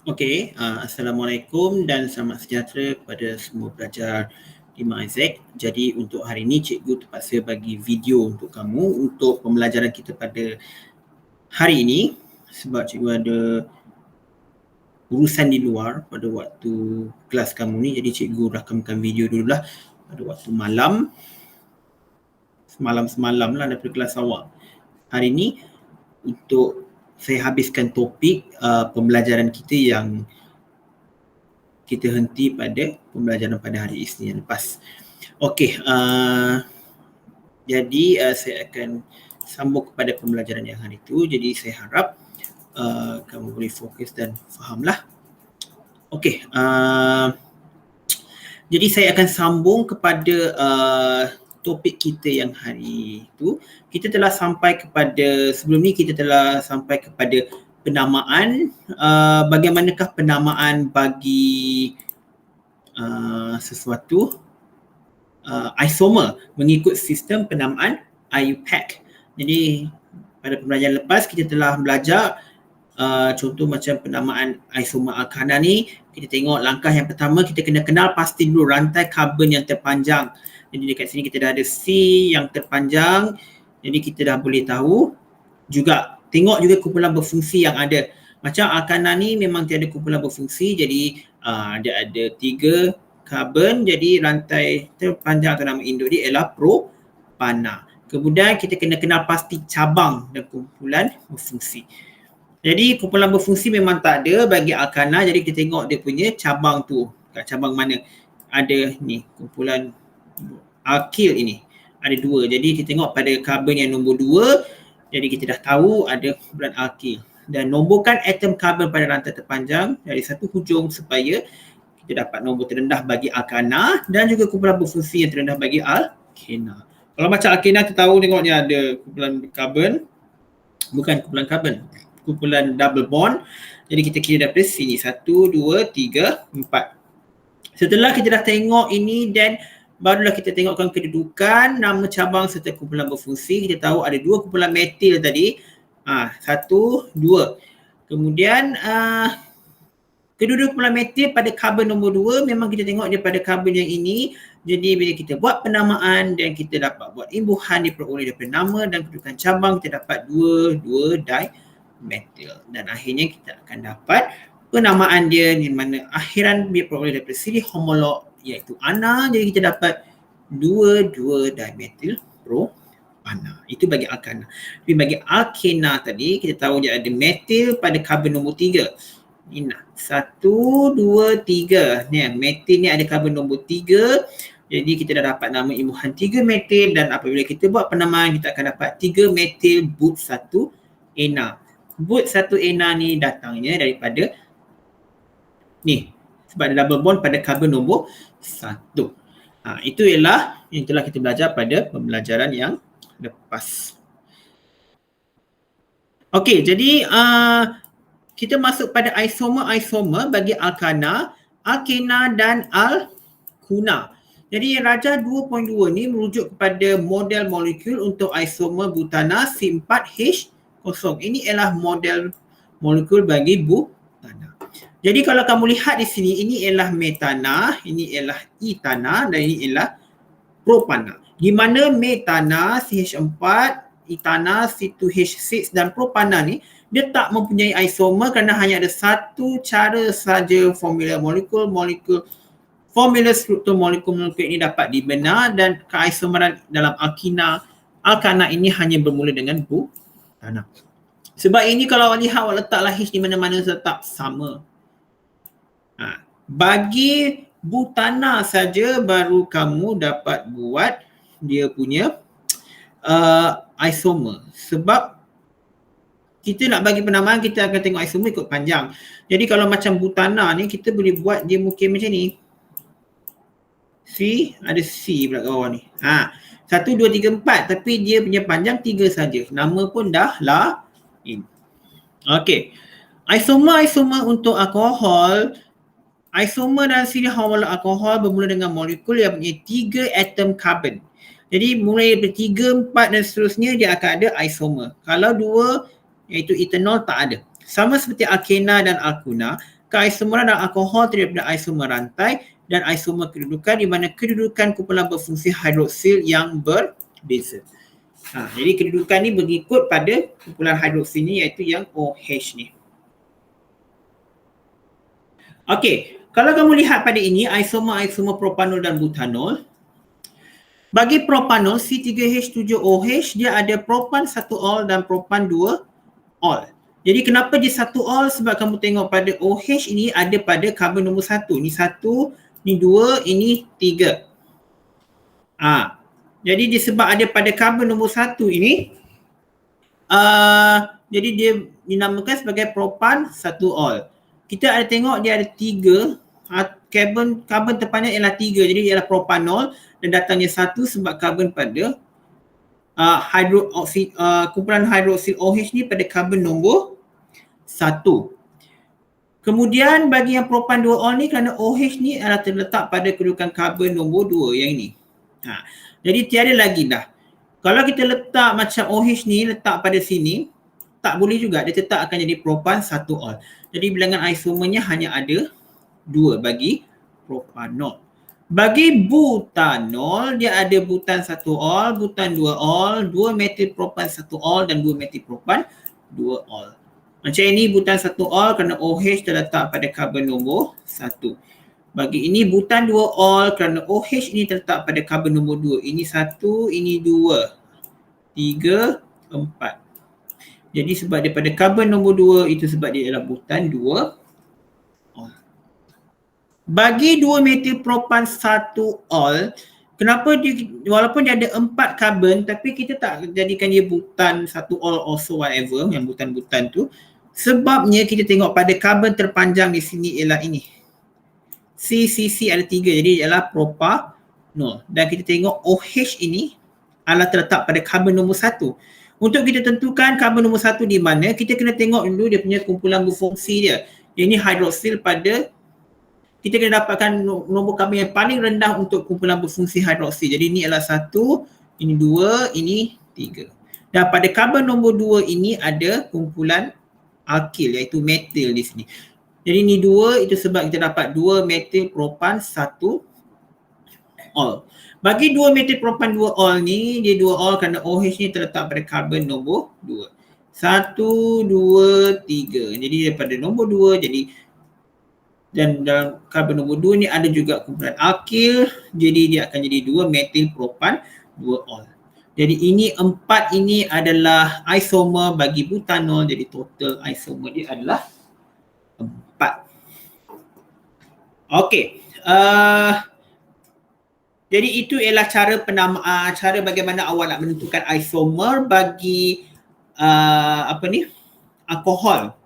Okey, Assalamualaikum dan selamat sejahtera kepada semua pelajar di Isaac. Jadi untuk hari ini cikgu terpaksa bagi video untuk kamu untuk pembelajaran kita pada hari ini sebab cikgu ada urusan di luar pada waktu kelas kamu ni. Jadi cikgu rakamkan video dululah pada waktu malam. Semalam lah daripada kelas awak. Hari ini untuk saya habiskan topik pembelajaran kita yang kita henti pada pembelajaran pada hari Isnin yang lepas. Okey, jadi saya akan sambung kepada pembelajaran yang hari itu. Jadi saya harap kamu boleh fokus dan fahamlah. Okey, jadi saya akan sambung kepada topik kita yang hari itu. Kita telah sampai kepada, sebelum ni kita telah sampai kepada penamaan, bagaimanakah penamaan bagi sesuatu isomer mengikut sistem penamaan IUPAC. Jadi pada pembelajaran lepas kita telah belajar contoh macam penamaan isomer alkana ni. Kita tengok langkah yang pertama, kita kena kenal pasti dulu rantai karbon yang terpanjang. Jadi dekat sini kita dah ada C yang terpanjang. Jadi kita dah boleh tahu juga, tengok juga kumpulan berfungsi yang ada. Macam alkana ni memang tiada kumpulan berfungsi, jadi dia ada 3 karbon, jadi rantai terpanjang atau nama induk dia ialah propana. Kemudian kita kena kenal pasti cabang dan kumpulan berfungsi. Jadi kumpulan berfungsi memang tak ada bagi alkana, jadi kita tengok dia punya cabang tu. Kat cabang mana? Ada ni, kumpulan alkyl ini. Ada 2. Jadi kita tengok pada karbon yang nombor 2, jadi kita dah tahu ada kumpulan alkyl. Dan nomborkan atom karbon pada rantai terpanjang dari satu hujung supaya kita dapat nombor terendah bagi alkana dan juga kumpulan berfungsi yang terendah bagi alkena. Kalau macam alkena kita tahu tengok dia ada kumpulan karbon, bukan kumpulan karbon, kumpulan double bond. Jadi kita kira daripada sini 1, 2, 3, 4. Setelah kita dah tengok ini dan barulah kita tengokkan kedudukan, nama cabang serta kumpulan berfungsi. Kita tahu ada 2 kumpulan metil tadi. 1, 2. Kemudian kedudukan kumpulan metil pada karbon nombor 2 memang kita tengok dia pada karbon yang ini. Jadi bila kita buat penamaan dan kita dapat buat imbuhan diperoleh daripada nama dan kedudukan cabang, kita dapat 2 dimetil. Dan akhirnya kita akan dapat penamaan dia di mana akhiran dia peroleh daripada siri homolog iaitu ana. Jadi kita dapat 2 dimetil propana. Itu bagi alkana. Tapi bagi alkena tadi kita tahu dia ada metil pada karbon nombor 3. Ini 1, 2, 3. Ni metil ni ada karbon nombor 3. Jadi kita dah dapat nama imbuhan 3 metil dan apabila kita buat penamaan kita akan dapat 3 metil but 1 ena. But 1 ena ni datangnya daripada ni sebab ada double bond pada karbon nombor 1. Itu ialah yang telah kita belajar pada pembelajaran yang lepas. Okey, jadi kita masuk pada isomer bagi alkana, alkena dan alkuna. Jadi rajah 2.2 ni merujuk kepada model molekul untuk isomer butana C4H0. Ini ialah model molekul bagi butana. Jadi kalau kamu lihat di sini, ini ialah metana, ini ialah etana dan ini ialah propana. Di mana metana CH4, etana C2H6 dan propana ni dia tak mempunyai isomer kerana hanya ada satu cara saja formula formula struktur molekul ini dapat dibenar dan keisomeran dalam alkana ini hanya bermula dengan butana. Sebab ini kalau awak lihat, awak letaklah H di mana-mana tetap sama. Bagi butana saja baru kamu dapat buat dia punya isomer. Sebab kita nak bagi penamaan, kita akan tengok isomer ikut panjang. Jadi kalau macam butana ni, kita boleh buat dia mungkin macam ni. C, ada C pula kat bawah ni. 1, 2, 3, 4. Tapi dia punya panjang 3 saja. Nama pun dah lain. Okey. Isomer untuk alkohol. Isomer dan siri homolog alkohol bermula dengan molekul yang punya 3 atom karbon. Jadi mulai dari 3, 4 dan seterusnya dia akan ada isomer. Kalau 2 iaitu etanol tak ada. Sama seperti alkena dan alkuna, keaisomeran dalam alkohol terdiri daripada isomer rantai dan isomer kedudukan, di mana kedudukan kumpulan berfungsi hidroksil yang berbeza. Jadi kedudukan ni mengikut pada kumpulan hidroksil ni, iaitu yang OH ni. Okey, kalau kamu lihat pada ini isomer propanol dan butanol. Bagi propanol C3H7OH, dia ada propan 1-ol dan propan 2-ol. Jadi kenapa dia 1-ol? Sebab kamu tengok pada OH ini ada pada karbon nombor 1. Ni 1, ni 2, ini 3. Jadi disebab ada pada karbon nombor 1 ini, jadi dia dinamakan sebagai propan 1-ol. Kita ada tengok dia ada 3, karbon terpanjang ialah 3, jadi ialah propanol dan datangnya 1 sebab karbon pada kumpulan hidroksil OH ni pada karbon nombor 1. Kemudian bagi yang propan 2-ol ni, kerana OH ni adalah terletak pada kedudukan karbon nombor 2 yang ini. Jadi tiada lagi dah. Kalau kita letak macam OH ni letak pada sini, tak boleh juga, dia tetap akan jadi propan 1-ol. Jadi bilangan isomernya hanya ada 2 bagi propanol. Bagi butanol, dia ada butan 1-ol, butan 2-ol, 2 metil propan 1-ol dan 2 metil propan 2-ol. Macam ini butan 1-ol kerana OH terletak pada karbon nombor 1. Bagi ini butan 2-ol kerana OH ini terletak pada karbon nombor 2. Ini 1, ini 2, 3, 4. Jadi sebab daripada karbon nombor 2, itu sebab dia adalah butan 2-ol. Bagi 2 metil propan 1-ol, kenapa dia, walaupun dia ada 4 karbon, tapi kita tak jadikan dia butan 1-ol also whatever, yang butan-butan tu. Sebabnya kita tengok pada karbon terpanjang di sini ialah ini. CCC ada 3, jadi ialah propanol. Dan kita tengok OH ini adalah terletak pada karbon nombor 1. Untuk kita tentukan karbon nombor 1 di mana, kita kena tengok dulu dia punya kumpulan berfungsi dia. Ini hidroksil pada, kita kena dapatkan nombor karbon yang paling rendah untuk kumpulan berfungsi hidroksil. Jadi ini adalah 1, ini 2, ini 3. Dan pada karbon nombor 2 ini ada kumpulan alkil iaitu metil di sini. Jadi ini 2, itu sebab kita dapat 2 metil propan 1-ol. Bagi 2 metil propan 2-ol ni, dia 2-ol kerana OH ni terletak pada karbon nombor 2. 1, 2, 3. Jadi daripada nombor 2, jadi dan dalam karbon nombor 2 ni ada juga kumpulan alkil, jadi dia akan jadi 2 metil propan 2-ol. Jadi ini 4 ini adalah isomer bagi butanol, jadi total isomer dia adalah 4. Okey. Jadi itu ialah cara penamaan, cara bagaimana awak nak menentukan isomer bagi alkohol.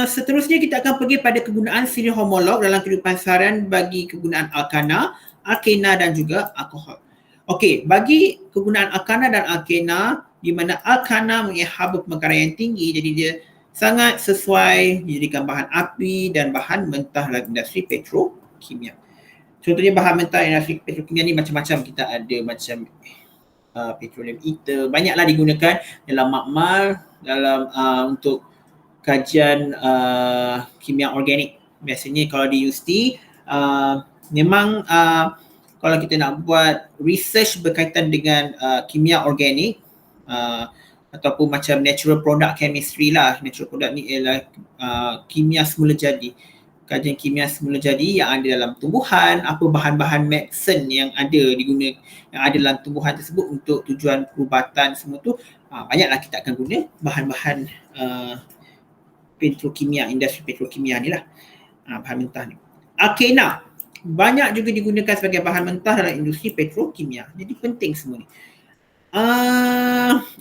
Seterusnya kita akan pergi pada kegunaan siri homolog dalam kehidupan seharian bagi kegunaan alkana, alkena dan juga alkohol. Okey, bagi kegunaan alkana dan alkena, di mana alkana mempunyai haba pemekaran yang tinggi, jadi dia sangat sesuai dijadikan bahan api dan bahan mentah dalam industri petrokimia. Contohnya bahan mentah industri petrokimia ni macam-macam, kita ada macam petroleum ether, banyaklah digunakan dalam makmal, dalam untuk kajian kimia organik. Biasanya kalau di UST, memang kalau kita nak buat research berkaitan dengan kimia organik ataupun macam natural product chemistry lah. Natural product ni ialah kimia semula jadi. Kajian kimia semula jadi yang ada dalam tumbuhan, apa bahan-bahan medicine yang ada digunakan, yang ada dalam tumbuhan tersebut untuk tujuan perubatan semua tu, banyaklah kita akan guna bahan-bahan petrokimia, industri petrokimia ni lah, bahan mentah ni. Alkena banyak juga digunakan sebagai bahan mentah dalam industri petrokimia, jadi penting semua ni.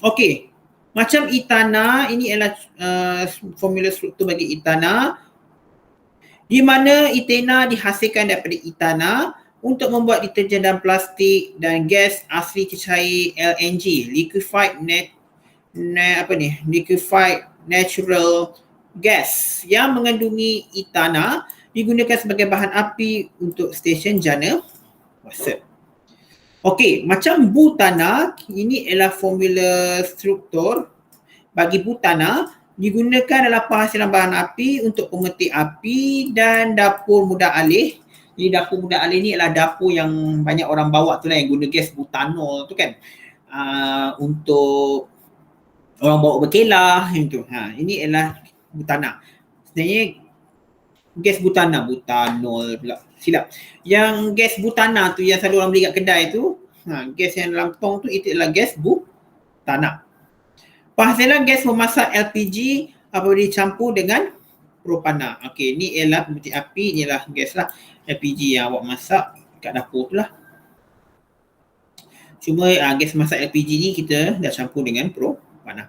Okey, macam etana, ini ialah formula struktur bagi etana, di mana etana dihasilkan daripada etana untuk membuat deterjen dan plastik dan gas asli cecair LNG, liquefied liquefied natural gas yang mengandungi etana, digunakan sebagai bahan api untuk stesen jana kuasa. Okey, macam butana, ini ialah formula struktur bagi butana, digunakan dalam penghasilan bahan api untuk pemetik api dan dapur mudah alih. Jadi dapur mudah alih ni adalah dapur yang banyak orang bawa tu lah, yang guna gas butanol tu kan. Untuk orang bawa berkelah yang tu. Ini adalah butana. Sebenarnya gas butana, butanol pula. Silap. Yang gas butana tu yang selalu orang beli kat kedai tu, gas yang dalam tong tu itu adalah gas butana. Penghasilan gas memasak LPG apabila dicampur dengan propana. Okey, ni ialah pemetik api, ni ialah gas lah. LPG yang awak masak kat dapur tu lah. Cuma gas masak LPG ni kita dah campur dengan propana.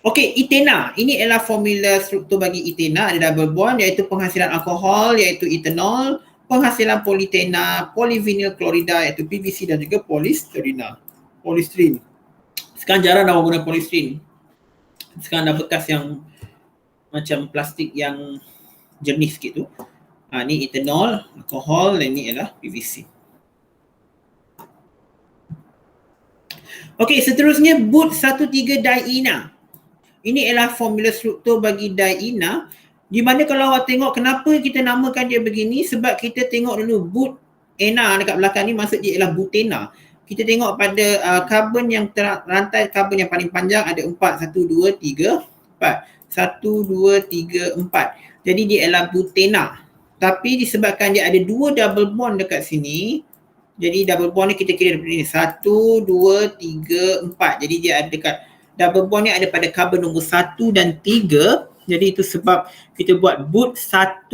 Okey, etena. Ini adalah formula struktur bagi etena. Ada double bond iaitu penghasilan alkohol iaitu etanol, penghasilan politena, polyvinyl klorida iaitu PVC dan juga polystyrene. Sekarang jarang dah orang guna polystyrene. Sekarang dah bekas yang macam plastik yang jernih sikit tu. Ni etanol, alkohol dan ni adalah PVC. Okey, seterusnya but 13-diena. Ini adalah formula struktur bagi diena, di mana kalau awak tengok kenapa kita namakan dia begini, sebab kita tengok dulu but ena dekat belakang ni maksud dia ialah butena. Kita tengok pada karbon yang rantai karbon yang paling panjang ada 4, 1, 2, 3, 4. 1, 2, 3, 4. Jadi dia adalah butena. Tapi disebabkan dia ada 2 double bond dekat sini, jadi double bond ni kita kira daripada ni. 1, 2, 3, 4. Jadi dia ada dekat double bond ni ada pada karbon nombor 1 dan 3. Jadi itu sebab kita buat but 1,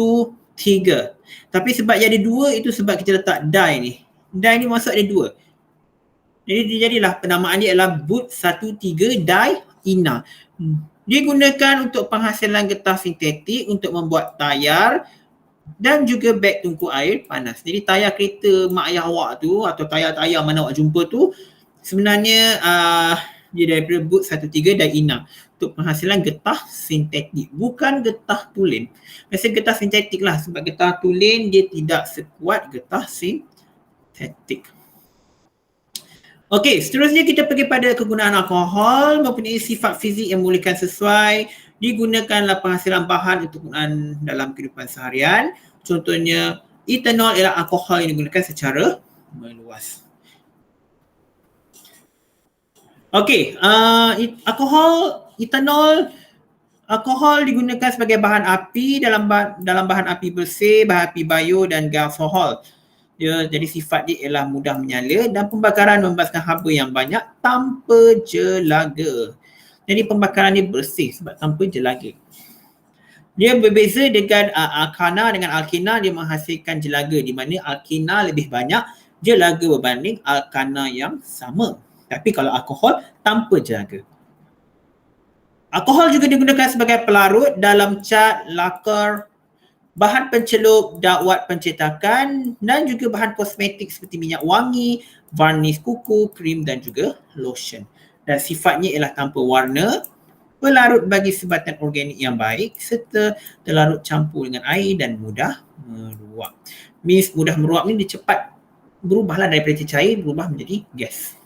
3. Tapi sebab dia ada 2 itu sebab kita letak di ni. Di ni maksud ada 2. Jadi jadilah penamaan dia adalah but 13-diena. Dia gunakan untuk penghasilan getah sintetik untuk membuat tayar dan juga beg tungku air panas. Jadi tayar kereta mak ayah awak tu atau tayar-tayar mana awak jumpa tu sebenarnya dia daripada but 13-diena untuk penghasilan getah sintetik, bukan getah tulen. Biasa getah sintetik lah, sebab getah tulen dia tidak sekuat getah sintetik. Okey, seterusnya kita pergi pada kegunaan alkohol. Mempunyai sifat fizik yang memulihkan sesuai. Digunakanlah penghasilan bahan untuk kegunaan dalam kehidupan seharian. Contohnya, etanol ialah alkohol yang digunakan secara meluas. Okey, alkohol digunakan sebagai bahan api dalam bahan api bersih, bahan api bio dan gasohol. Dia jadi sifat dia ialah mudah menyala dan pembakaran membebaskan haba yang banyak tanpa jelaga. Jadi pembakaran dia bersih sebab tanpa jelaga. Dia berbeza dengan alkana dengan alkena, dia menghasilkan jelaga, di mana alkena lebih banyak jelaga berbanding alkana yang sama. Tapi kalau alkohol tanpa jelaga. Alkohol juga digunakan sebagai pelarut dalam cat, lakar, bahan pencelup, dakwat pencetakan dan juga bahan kosmetik seperti minyak wangi, varnis kuku, krim dan juga lotion. Dan sifatnya ialah tanpa warna, pelarut bagi sebatan organik yang baik serta terlarut campur dengan air dan mudah meruap. Means mudah meruap ni dia cepat berubahlah daripada cair berubah menjadi gas.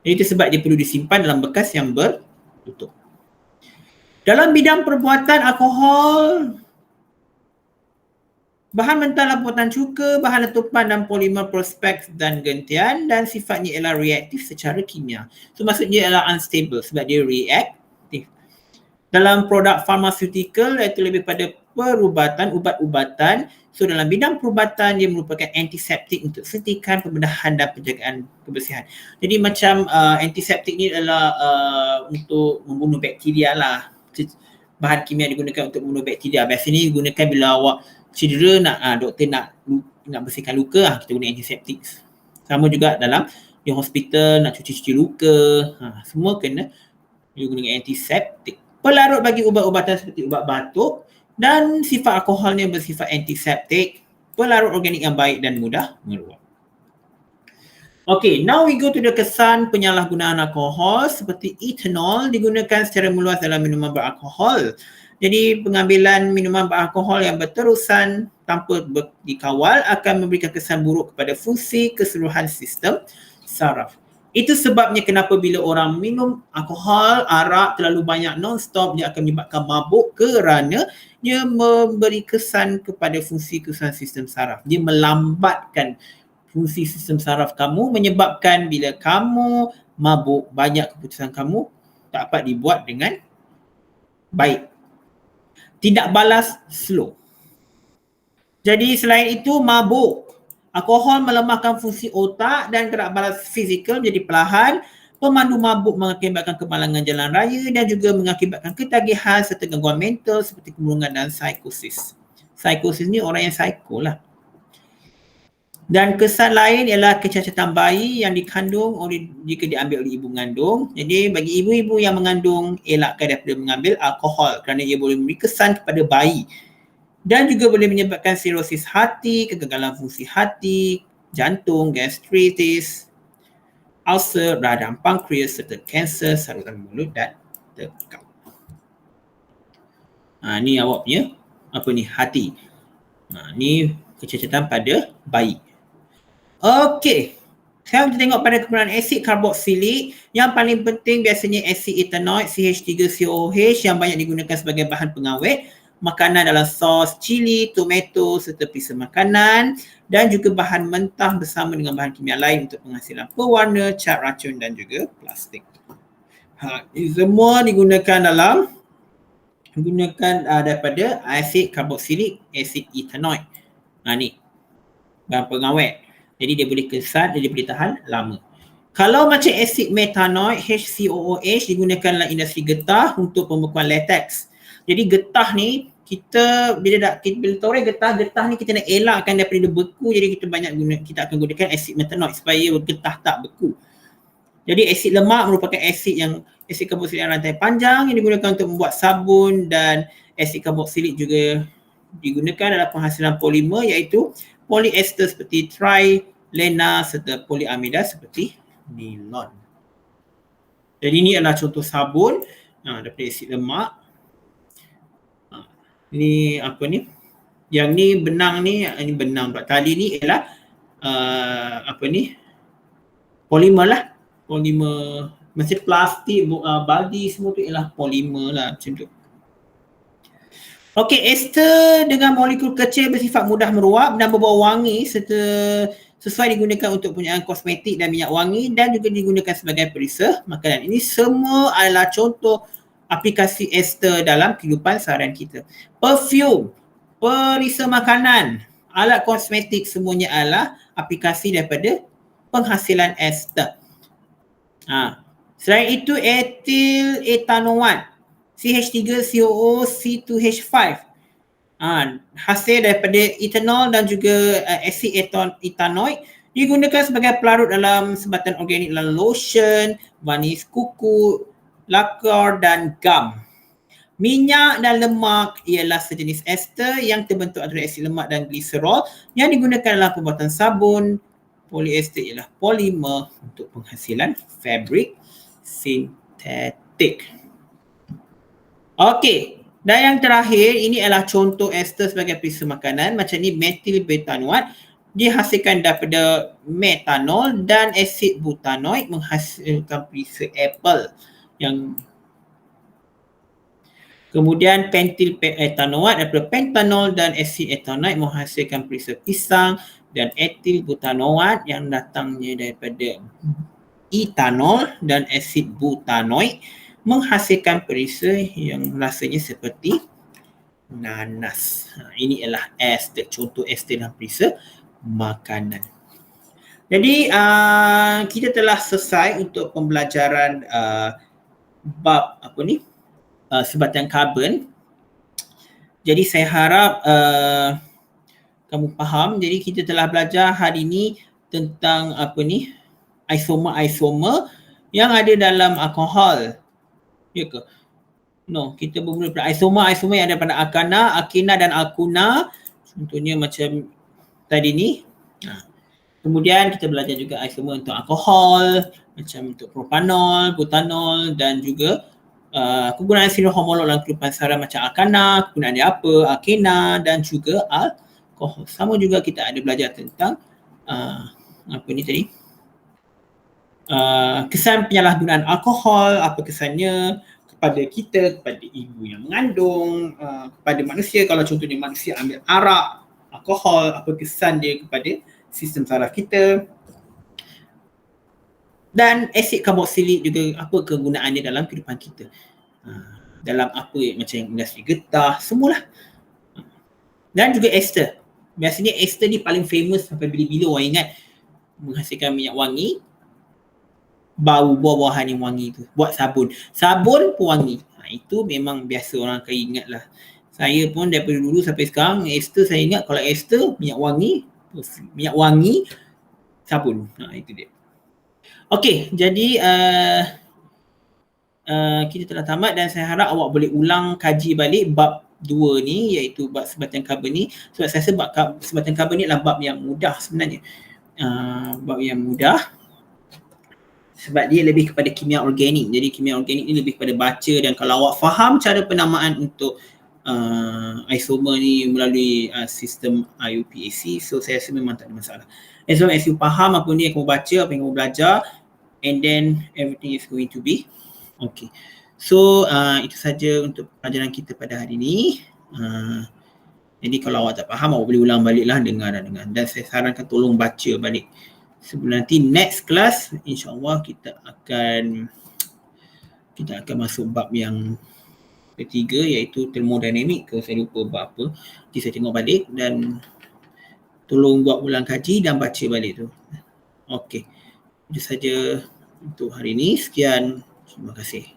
Jadi itu sebab dia perlu disimpan dalam bekas yang bertutup. Dalam bidang perbuatan alkohol, bahan mentah laputan cuka, bahan letupan dan polimer prospek dan gentian dan sifatnya ialah reaktif secara kimia. So maksudnya ialah unstable sebab dia reaktif. Dalam produk pharmaceutical iaitu lebih pada perubatan, ubat-ubatan. So dalam bidang perubatan dia merupakan antiseptik untuk suntikan, pembedahan dan penjagaan kebersihan. Jadi macam antiseptik ni adalah untuk membunuh bakteria lah. Bahan kimia digunakan untuk membunuh bakteria. Biasanya digunakan bila awak cedera doktor nak bersihkan luka, kita guna antiseptik. Sama juga dalam di hospital nak cuci luka, semua kena guna antiseptik. Pelarut bagi ubat-ubatan seperti ubat batuk dan sifat alkoholnya bersifat antiseptik, pelarut organik yang baik dan mudah meruap. Okay, now we go to the kesan penyalahgunaan alkohol. Seperti etanol digunakan secara meluas dalam minuman beralkohol. Jadi pengambilan minuman beralkohol yang berterusan tanpa dikawal akan memberikan kesan buruk kepada fungsi keseluruhan sistem saraf. Itu sebabnya kenapa bila orang minum alkohol, arak terlalu banyak non-stop, dia akan menyebabkan mabuk kerana dia memberi kesan kepada fungsi kesan sistem saraf. Dia melambatkan fungsi sistem saraf kamu, menyebabkan bila kamu mabuk, banyak keputusan kamu tak dapat dibuat dengan baik. Tidak balas, slow. Jadi selain itu, mabuk. Alkohol melemahkan fungsi otak dan gerak balas fizikal menjadi perlahan. Pemandu mabuk mengakibatkan kemalangan jalan raya dan juga mengakibatkan ketagihan serta gangguan mental seperti kemurungan dan psikosis. Psikosis ni orang yang psycho lah. Dan kesan lain ialah kecacatan bayi yang dikandung oleh jika diambil oleh ibu mengandung. Jadi bagi ibu-ibu yang mengandung, elakkan daripada mengambil alkohol kerana ia boleh memberi kesan kepada bayi. Dan juga boleh menyebabkan sirosis hati, kegagalan fungsi hati, jantung, gastritis, ulcer, radang pankreas serta kanser saluran mulut dan tekak. Ni awak punya hati. Ni kecacatan pada bayi. Okey. Sekarang kita tengok pada kegunaan asid karboksilik. Yang paling penting biasanya asid etanoik CH3COOH yang banyak digunakan sebagai bahan pengawet makanan dalam sos, cili, tomato serta perisa makanan dan juga bahan mentah bersama dengan bahan kimia lain untuk penghasilan pewarna, cat racun dan juga plastik. Ini semua digunakan daripada asid karboksilik, asid etanoik. Ni bahan pengawet. Jadi dia boleh kesan, dia boleh tahan lama. Kalau macam asid metanoik, HCOOH digunakan dalam industri getah untuk pembekuan latex. Jadi getah ni kita bila tahu getah ni kita nak elakkan daripada dia beku, jadi kita akan gunakan asid metanoik supaya getah tak beku. Jadi asid lemak merupakan asid karboksilik yang rantai panjang yang digunakan untuk membuat sabun dan asid karboksilik juga digunakan dalam penghasilan polimer iaitu poliester seperti trilena serta poliamida seperti nilon. Jadi ini adalah contoh sabun daripada asid lemak. Ni yang ni benang ni, ini benang pula. Tali ni ialah polimer lah. Polimer macam plastik, baldi semua tu ialah polimer lah macam tu. Okey, ester dengan molekul kecil bersifat mudah meruap dan berbau wangi serta sesuai digunakan untuk penggunaan kosmetik dan minyak wangi dan juga digunakan sebagai perisa makanan. Ini semua adalah contoh aplikasi ester dalam kehidupan seharian kita. Perfume, perisa makanan, alat kosmetik semuanya adalah aplikasi daripada penghasilan ester. Selain itu, etil etanoat, CH3COO C2H5. Hasil daripada etanol dan juga asid etanoik digunakan sebagai pelarut dalam sebatan organik dalam lotion, varnis kuku, lakar dan gum. Minyak dan lemak ialah sejenis ester yang terbentuk antara asid lemak dan gliserol yang digunakan dalam pembuatan sabun. Polyester ialah polimer untuk penghasilan fabrik sintetik. Okey, dan yang terakhir ini adalah contoh ester sebagai perisa makanan. Macam ni metil betanoat dihasilkan daripada metanol dan asid butanoik menghasilkan perisa apple. Kemudian pentil etanoat daripada pentanol dan asid etanoik menghasilkan perisa pisang dan etil butanoat yang datangnya daripada etanol dan asid butanoik menghasilkan perisa yang rasanya seperti nanas. Ini adalah ester, contoh ester dan perisa makanan. Jadi kita telah selesai untuk pembelajaran bab sebatan karbon. Jadi saya harap kamu faham. Jadi kita telah belajar hari ini tentang isomer yang ada dalam alkohol. Ya ke? No, kita bermula pada isomer yang ada pada alkana dan alkuna. Contohnya macam tadi ni. Kemudian kita belajar juga isomer untuk alkohol, macam untuk propanol, butanol dan juga kegunaan sinar homolog dalam kehidupan seharian macam alkana, kegunaan dia apa, alkena dan juga alkohol. Sama juga kita ada belajar tentang kesan penyalahgunaan alkohol, apa kesannya kepada kita, kepada ibu yang mengandung, kepada manusia. Kalau contohnya manusia ambil arak, alkohol, apa kesan dia kepada sistem saraf kita. Dan asid karboksilik juga, apa kegunaannya dalam kehidupan kita. Dalam apa, macam industri getah, semualah. Dan juga ester. Biasanya ester ni paling famous sampai bila-bila orang ingat, menghasilkan minyak wangi, bau buah-buahan yang wangi tu, buat sabun. Sabun pun wangi. Itu memang biasa orang akan ingat lah. Saya pun daripada dulu sampai sekarang, ester saya ingat kalau ester, minyak wangi, sabun. Itu dia. Okey, jadi kita telah tamat dan saya harap awak boleh ulang kaji balik bab 2 ni, iaitu bab sebatian karbon ni. Sebab saya rasa bab sebatian karbon ni adalah bab yang mudah sebenarnya. Bab yang mudah sebab dia lebih kepada kimia organik. Jadi kimia organik ni lebih kepada baca, dan kalau awak faham cara penamaan untuk isomer ni melalui sistem IUPAC, so saya rasa memang tak ada masalah. As long as you faham apa ni yang kamu baca, apa yang kamu belajar, and then everything is going to be okay. So itu saja untuk pelajaran kita pada hari ni. Jadi kalau awak tak faham, awak boleh ulang balik lah, dengar. Dan saya sarankan tolong baca balik. Sebelum nanti next class, insyaAllah kita akan masuk bab yang ketiga, iaitu thermodinamik ke, saya lupa bab apa. Nanti saya tengok balik dan tolong buat ulang kaji dan baca balik tu. Okey, itu saja untuk hari ini. Sekian, terima kasih.